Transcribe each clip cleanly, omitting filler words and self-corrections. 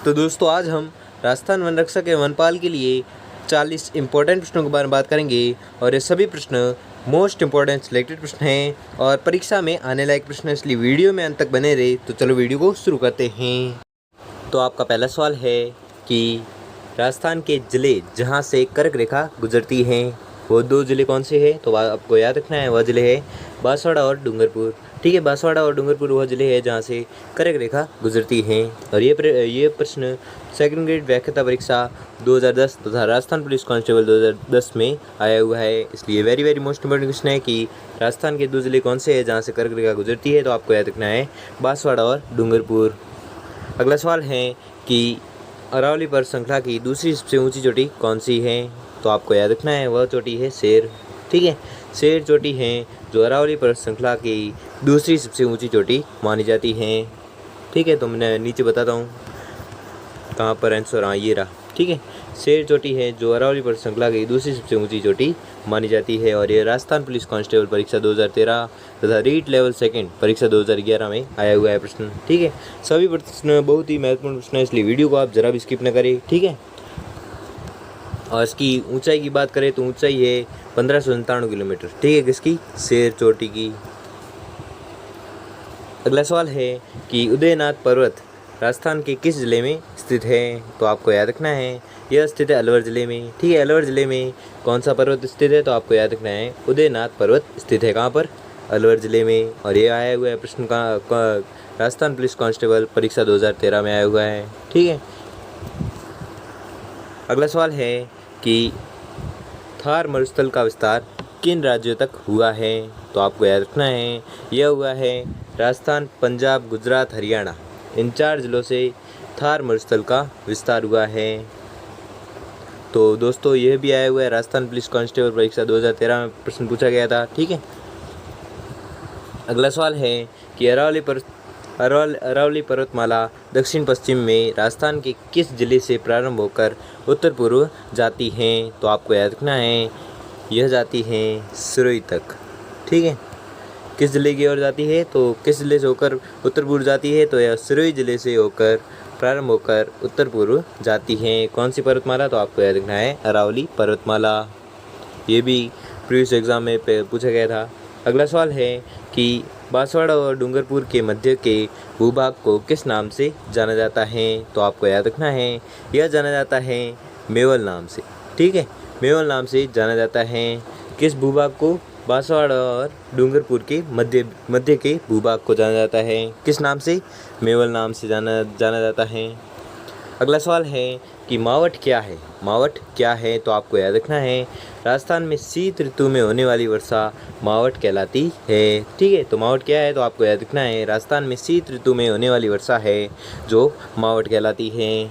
तो दोस्तों आज हम राजस्थान वन रक्षक एवं वनपाल के लिए 40 इम्पोर्टेंट प्रश्नों के बारे में बात करेंगे और ये सभी प्रश्न मोस्ट इम्पोर्टेंट सिलेक्टेड प्रश्न हैं और परीक्षा में आने लायक प्रश्न, इसलिए वीडियो में अंत तक बने रहे। तो चलो वीडियो को शुरू करते हैं। तो आपका पहला सवाल है कि राजस्थान के ज़िले जहाँ से कर्क रेखा गुजरती हैं वो दो ज़िले कौन से हैं? तो आपको याद रखना है, वह ज़िले है बांसवाड़ा और डूंगरपुर। ठीक है, बांसवाड़ा और डूंगरपुर वह ज़िले हैं जहाँ से कर्क रेखा गुजरती हैं। और ये प्रश्न सेकंड ग्रेड व्याख्याता परीक्षा 2010 तथा राजस्थान पुलिस कांस्टेबल 2010 में आया हुआ है, इसलिए वेरी मोस्ट इंपॉर्टेंट क्वेश्चन है कि राजस्थान के दो ज़िले कौन से हैं जहाँ से कर्क रेखा गुजरती है? तो आपको याद रखना है बांसवाड़ा और डूंगरपुर। अगला सवाल है कि अरावली पर्वत श्रृंखला की दूसरी सबसे ऊंची चोटी कौन सी है? तो आपको याद रखना है वह चोटी है शेर। ठीक है, शेर चोटी है जो अरावली पर्वत श्रृंखला की दूसरी सबसे ऊंची चोटी मानी जाती है। ठीक है, तो मैं नीचे बताता हूँ कहाँ पर आंसर। हाँ, ये रहा। ठीक है, शेर चोटी है जो अरावली पर्वत श्रृंखला की दूसरी सबसे ऊंची चोटी मानी जाती है और ये राजस्थान पुलिस कांस्टेबल परीक्षा 2013 तथा रीट लेवल सेकंड परीक्षा 2011 में आया हुआ है प्रश्न। ठीक है, सभी प्रश्न बहुत ही महत्वपूर्ण प्रश्न है, इसलिए वीडियो को आप जरा भी स्किप न करें। ठीक है, और इसकी ऊंचाई की बात करें तो ऊंचाई है 1597 किलोमीटर। ठीक है, किसकी? शेर चोटी की। अगला सवाल है कि उदयनाथ पर्वत राजस्थान के किस ज़िले में स्थित है? तो आपको याद रखना है यह स्थित है अलवर ज़िले में। ठीक है, अलवर ज़िले में कौन सा पर्वत स्थित है? तो आपको याद रखना है उदयनाथ पर्वत स्थित है कहाँ पर? अलवर ज़िले में। और ये आया हुआ है प्रश्न का राजस्थान पुलिस कांस्टेबल परीक्षा 2013 में आया हुआ है। ठीक है, अगला सवाल है कि थार मरुस्थल का विस्तार किन राज्यों तक हुआ है? तो आपको याद रखना है यह हुआ है राजस्थान, पंजाब, गुजरात, हरियाणा, इन 4 ज़िलों से थार मरुस्थल का विस्तार हुआ है। तो दोस्तों यह भी आया हुआ है राजस्थान पुलिस कांस्टेबल परीक्षा 2013 में प्रश्न पूछा गया था। ठीक है, अगला सवाल है कि अरावली पर्वतमाला दक्षिण पश्चिम में राजस्थान के किस जिले से प्रारंभ होकर उत्तर पूर्व जाती हैं? तो आपको याद रखना है यह जाती हैं सिरोही तक। ठीक है, किस ज़िले की ओर जाती है? तो किस ज़िले से होकर उत्तर पूर्व जाती है? तो यह सिरोही ज़िले से होकर प्रारंभ होकर उत्तर पूर्व जाती हैं। कौन सी पर्वतमाला? तो आपको याद रखना है अरावली पर्वतमाला। ये भी प्रीवियस एग्जाम में पूछा गया था। अगला सवाल है कि बांसवाड़ा और डूंगरपुर के मध्य के भूभाग को किस नाम से जाना जाता है? तो आपको याद रखना है यह जाना जाता है मेवल नाम से। ठीक है, मेवल नाम से जाना जाता है किस भूभाग को? बांसवाड़ा और डूंगरपुर के मध्य के भूभाग को जाना जाता है किस नाम से? मेवल नाम से जाना जाता है। अगला सवाल है कि मावठ क्या है? मावठ क्या है? तो आपको याद रखना है राजस्थान में शीत ऋतु में होने वाली वर्षा मावठ कहलाती है। ठीक है, तो मावठ क्या है? तो आपको याद रखना है राजस्थान में शीत ऋतु में होने वाली वर्षा है जो मावठ कहलाती है।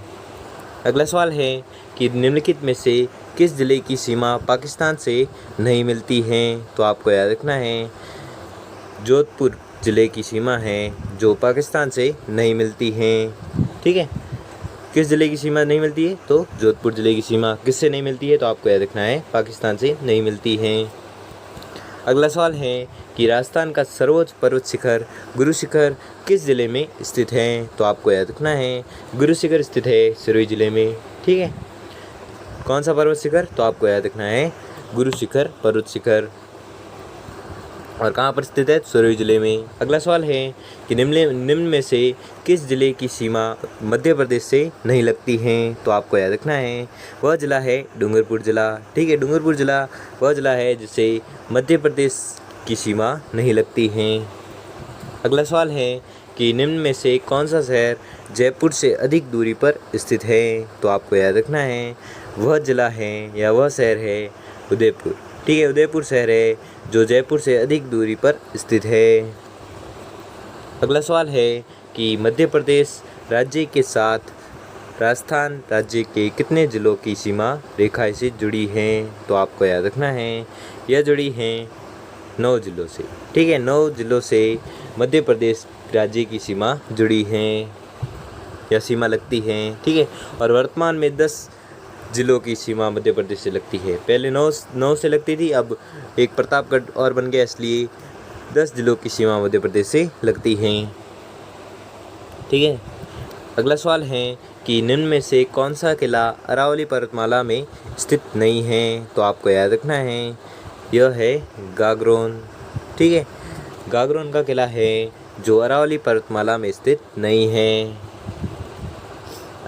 अगला सवाल है कि निम्नलिखित में से किस ज़िले की सीमा पाकिस्तान से नहीं मिलती है? तो आपको याद रखना है जोधपुर ज़िले की सीमा है जो पाकिस्तान से नहीं मिलती है। ठीक है, किस ज़िले की सीमा नहीं मिलती है? तो जोधपुर ज़िले की सीमा किससे नहीं मिलती है? तो आपको याद रखना है पाकिस्तान से नहीं मिलती है। अगला सवाल है कि राजस्थान का सर्वोच्च पर्वत शिखर गुरु शिखर किस ज़िले में स्थित है? तो आपको याद रखना है गुरु शिखर स्थित है सिरोही ज़िले में। ठीक है, कौन सा पर्वत शिखर? तो आपको याद रखना है गुरु शिखर पर्वत शिखर। और कहाँ पर स्थित है? सिरोही ज़िले में। अगला सवाल है कि निम्न में से किस ज़िले की सीमा मध्य प्रदेश से नहीं लगती है? तो आपको याद रखना है वह ज़िला है डूंगरपुर ज़िला। ठीक है, डूंगरपुर ज़िला वह ज़िला है जिसे मध्य प्रदेश की सीमा नहीं लगती है। अगला सवाल है कि निम्न में से कौन सा शहर जयपुर से अधिक दूरी पर स्थित है? तो आपको याद रखना है वह ज़िला है या वह शहर है उदयपुर। ठीक है, उदयपुर शहर है जो जयपुर से अधिक दूरी पर स्थित है। अगला सवाल है कि मध्य प्रदेश राज्य के साथ राजस्थान राज्य के कितने ज़िलों की सीमा रेखा से जुड़ी हैं? तो आपको याद रखना है यह जुड़ी हैं 9 ज़िलों से। ठीक है, 9 ज़िलों से मध्य प्रदेश राज्य की सीमा जुड़ी हैं या सीमा लगती हैं। ठीक है, और वर्तमान में 10 ज़िलों की सीमा मध्य प्रदेश से लगती है। पहले 9 से लगती थी, अब एक प्रतापगढ़ और बन गया, इसलिए 10 ज़िलों की सीमा मध्य प्रदेश से लगती हैं। ठीक है, अगला सवाल है कि निम्न में से कौन सा किला अरावली पर्वतमाला में स्थित नहीं है? तो आपको याद रखना है यह है गागरोन। ठीक है, गागरोन का किला है जो अरावली पर्वतमाला में स्थित नहीं है।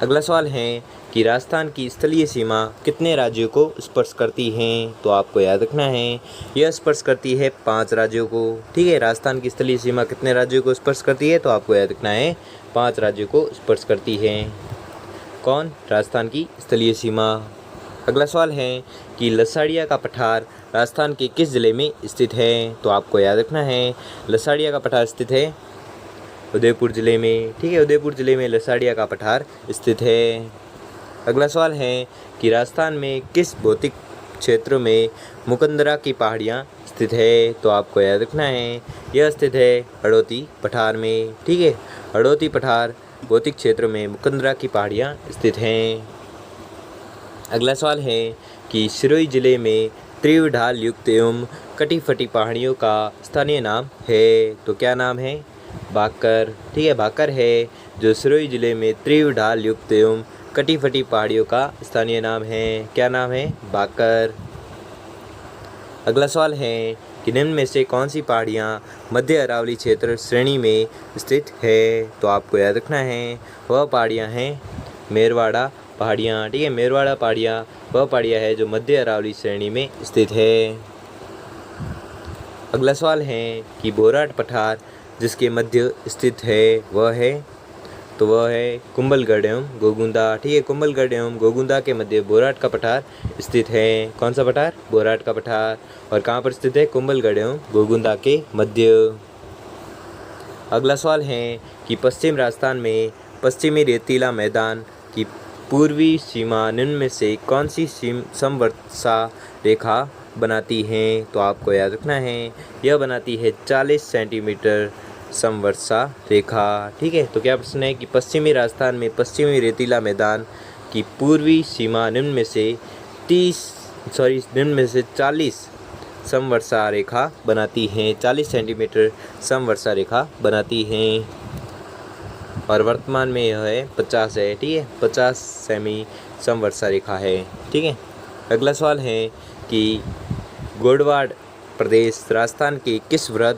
अगला सवाल है कि राजस्थान की स्थलीय सीमा कितने राज्यों को स्पर्श करती है? तो आपको याद रखना है यह स्पर्श करती है 5 राज्यों को। ठीक है, राजस्थान की स्थलीय सीमा कितने राज्यों को स्पर्श करती है? तो आपको याद रखना है 5 राज्यों को स्पर्श करती है। कौन? राजस्थान की स्थलीय सीमा। अगला सवाल है कि लसाड़िया का पठार राजस्थान के किस जिले में स्थित है? तो आपको याद रखना है लसाड़िया का पठार स्थित है उदयपुर जिले में। ठीक है, उदयपुर जिले में लसाड़िया का पठार स्थित है। अगला सवाल है कि राजस्थान में किस भौतिक क्षेत्र में मुकंदरा की पहाड़ियाँ स्थित है? तो आपको याद रखना है यह स्थित है हड़ौती पठार में। ठीक है, हड़ौती पठार भौतिक क्षेत्र में मुकंदरा की पहाड़ियाँ स्थित हैं। अगला सवाल है कि सिरोही जिले में तीव्र ढाल युक्त एवं कटी फटी पहाड़ियों का स्थानीय नाम है? तो क्या नाम है? भाकर। ठीक है, भाकर है जो सिरोही जिले में तीव्र ढाल युक्त एवं कटी फटी पहाड़ियों का स्थानीय नाम है। क्या नाम है? भाकर। अगला सवाल है कि निम्न में से कौन सी पहाड़ियाँ मध्य अरावली क्षेत्र श्रेणी में स्थित है? तो आपको याद रखना है वह पहाड़ियाँ हैं मेरवाड़ा पहाड़ियाँ। ठीक है, मेरवाड़ा पहाड़ियाँ वह पहाड़ियाँ है जो मध्य अरावली श्रेणी में स्थित है। अगला सवाल है कि बोराट पठार जिसके मध्य स्थित है वह है? तो वह है कुंभलगढ़ एवं गोगुंदा। ठीक है, कुंभलगढ़ एवं गोगुंदा के मध्य बोराट का पठार स्थित है। कौन सा पठार? बोराट का पठार। और कहाँ पर स्थित है? कुंभलगढ़ एवं गोगुंदा के मध्य। अगला सवाल है कि पश्चिम राजस्थान में पश्चिमी रेतीला मैदान की पूर्वी सीमा निम्न में से कौन सी समवर्षा रेखा बनाती है? तो आपको याद रखना है यह बनाती है 40 सेंटीमीटर समवर्षा रेखा। ठीक है, तो क्या प्रश्न है कि पश्चिमी राजस्थान में पश्चिमी रेतीला मैदान की पूर्वी सीमा निम्न में से 40 समवर्षा रेखा बनाती हैं। 40 सेंटीमीटर समवर्षा रेखा बनाती हैं और वर्तमान में यह है 50 है। ठीक है, 50 सेमी समवर्षा रेखा है। ठीक है, अगला सवाल है कि गोडवाड़ प्रदेश राजस्थान के किस वृहद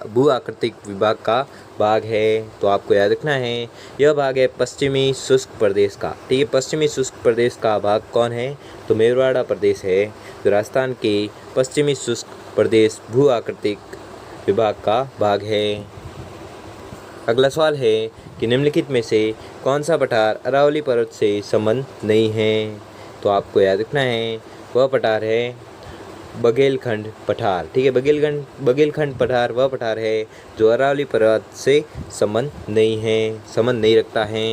भू आकृतिक विभाग का भाग है? तो आपको याद रखना है यह भाग है पश्चिमी शुष्क प्रदेश का। ठीक है, पश्चिमी शुष्क प्रदेश का भाग कौन है? तो मेरवाड़ा प्रदेश है जो राजस्थान के पश्चिमी शुष्क प्रदेश भू आकृतिक विभाग का भाग है। अगला सवाल है कि निम्नलिखित में से कौन सा पठार अरावली पर्वत से संबंध नहीं है? तो आपको याद रखना है वह पठार है बघेलखंड पठार। ठीक है, बघेलखंड पठार वह पठार है जो अरावली पर्वत से संबंध नहीं रखता है।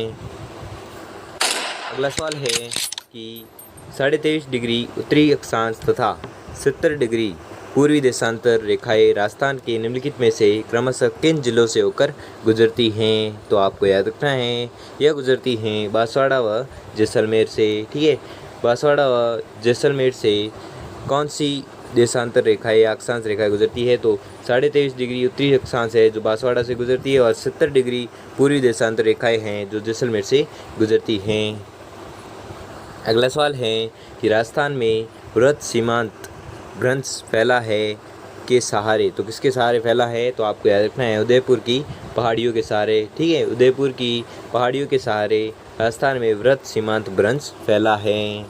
अगला सवाल है कि 23.5 डिग्री उत्तरी अक्षांश तथा 70 डिग्री पूर्वी देशांतर रेखाएं राजस्थान के निम्नलिखित में से क्रमशः किन जिलों से होकर गुजरती हैं? तो आपको याद रखना है यह गुजरती हैं बांसवाड़ा व जैसलमेर से। ठीक है, बांसवाड़ा व जैसलमेर से कौन सी देशांतर रेखाएं या अक्षांश रेखाएं गुजरती है? तो 23.5 डिग्री उत्तरी अक्षांश है जो बांसवाड़ा से गुजरती है और 70 डिग्री पूर्वी देशांतर रेखाएं हैं जो जैसलमेर से गुजरती हैं। अगला सवाल है कि राजस्थान में वृहद सीमांत भ्रंश फैला है के सहारे? तो किसके सहारे फैला है? तो आपको याद रखना है उदयपुर की पहाड़ियों के सहारे। ठीक है, उदयपुर की पहाड़ियों के सहारे राजस्थान में वृहद सीमांत भ्रंश फैला है।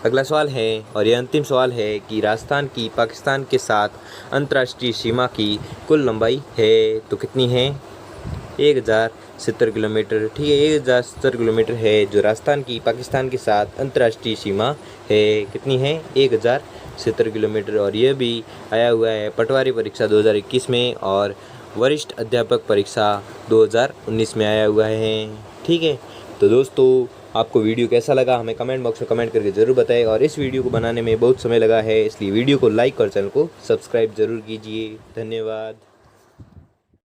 अगला सवाल है और यह अंतिम सवाल है कि राजस्थान की पाकिस्तान के साथ अंतर्राष्ट्रीय सीमा की कुल लंबाई है? तो कितनी है? 1070 किलोमीटर। ठीक है, 1070 किलोमीटर है जो राजस्थान की पाकिस्तान के साथ अंतर्राष्ट्रीय सीमा है। कितनी है? 1070 किलोमीटर। और यह भी आया हुआ है पटवारी परीक्षा 2021 में और वरिष्ठ अध्यापक परीक्षा 2019 में आया हुआ है। ठीक है, तो दोस्तों आपको वीडियो कैसा लगा हमें कमेंट बॉक्स में कमेंट करके ज़रूर बताएं और इस वीडियो को बनाने में बहुत समय लगा है इसलिए वीडियो को लाइक और चैनल को सब्सक्राइब ज़रूर कीजिए। धन्यवाद।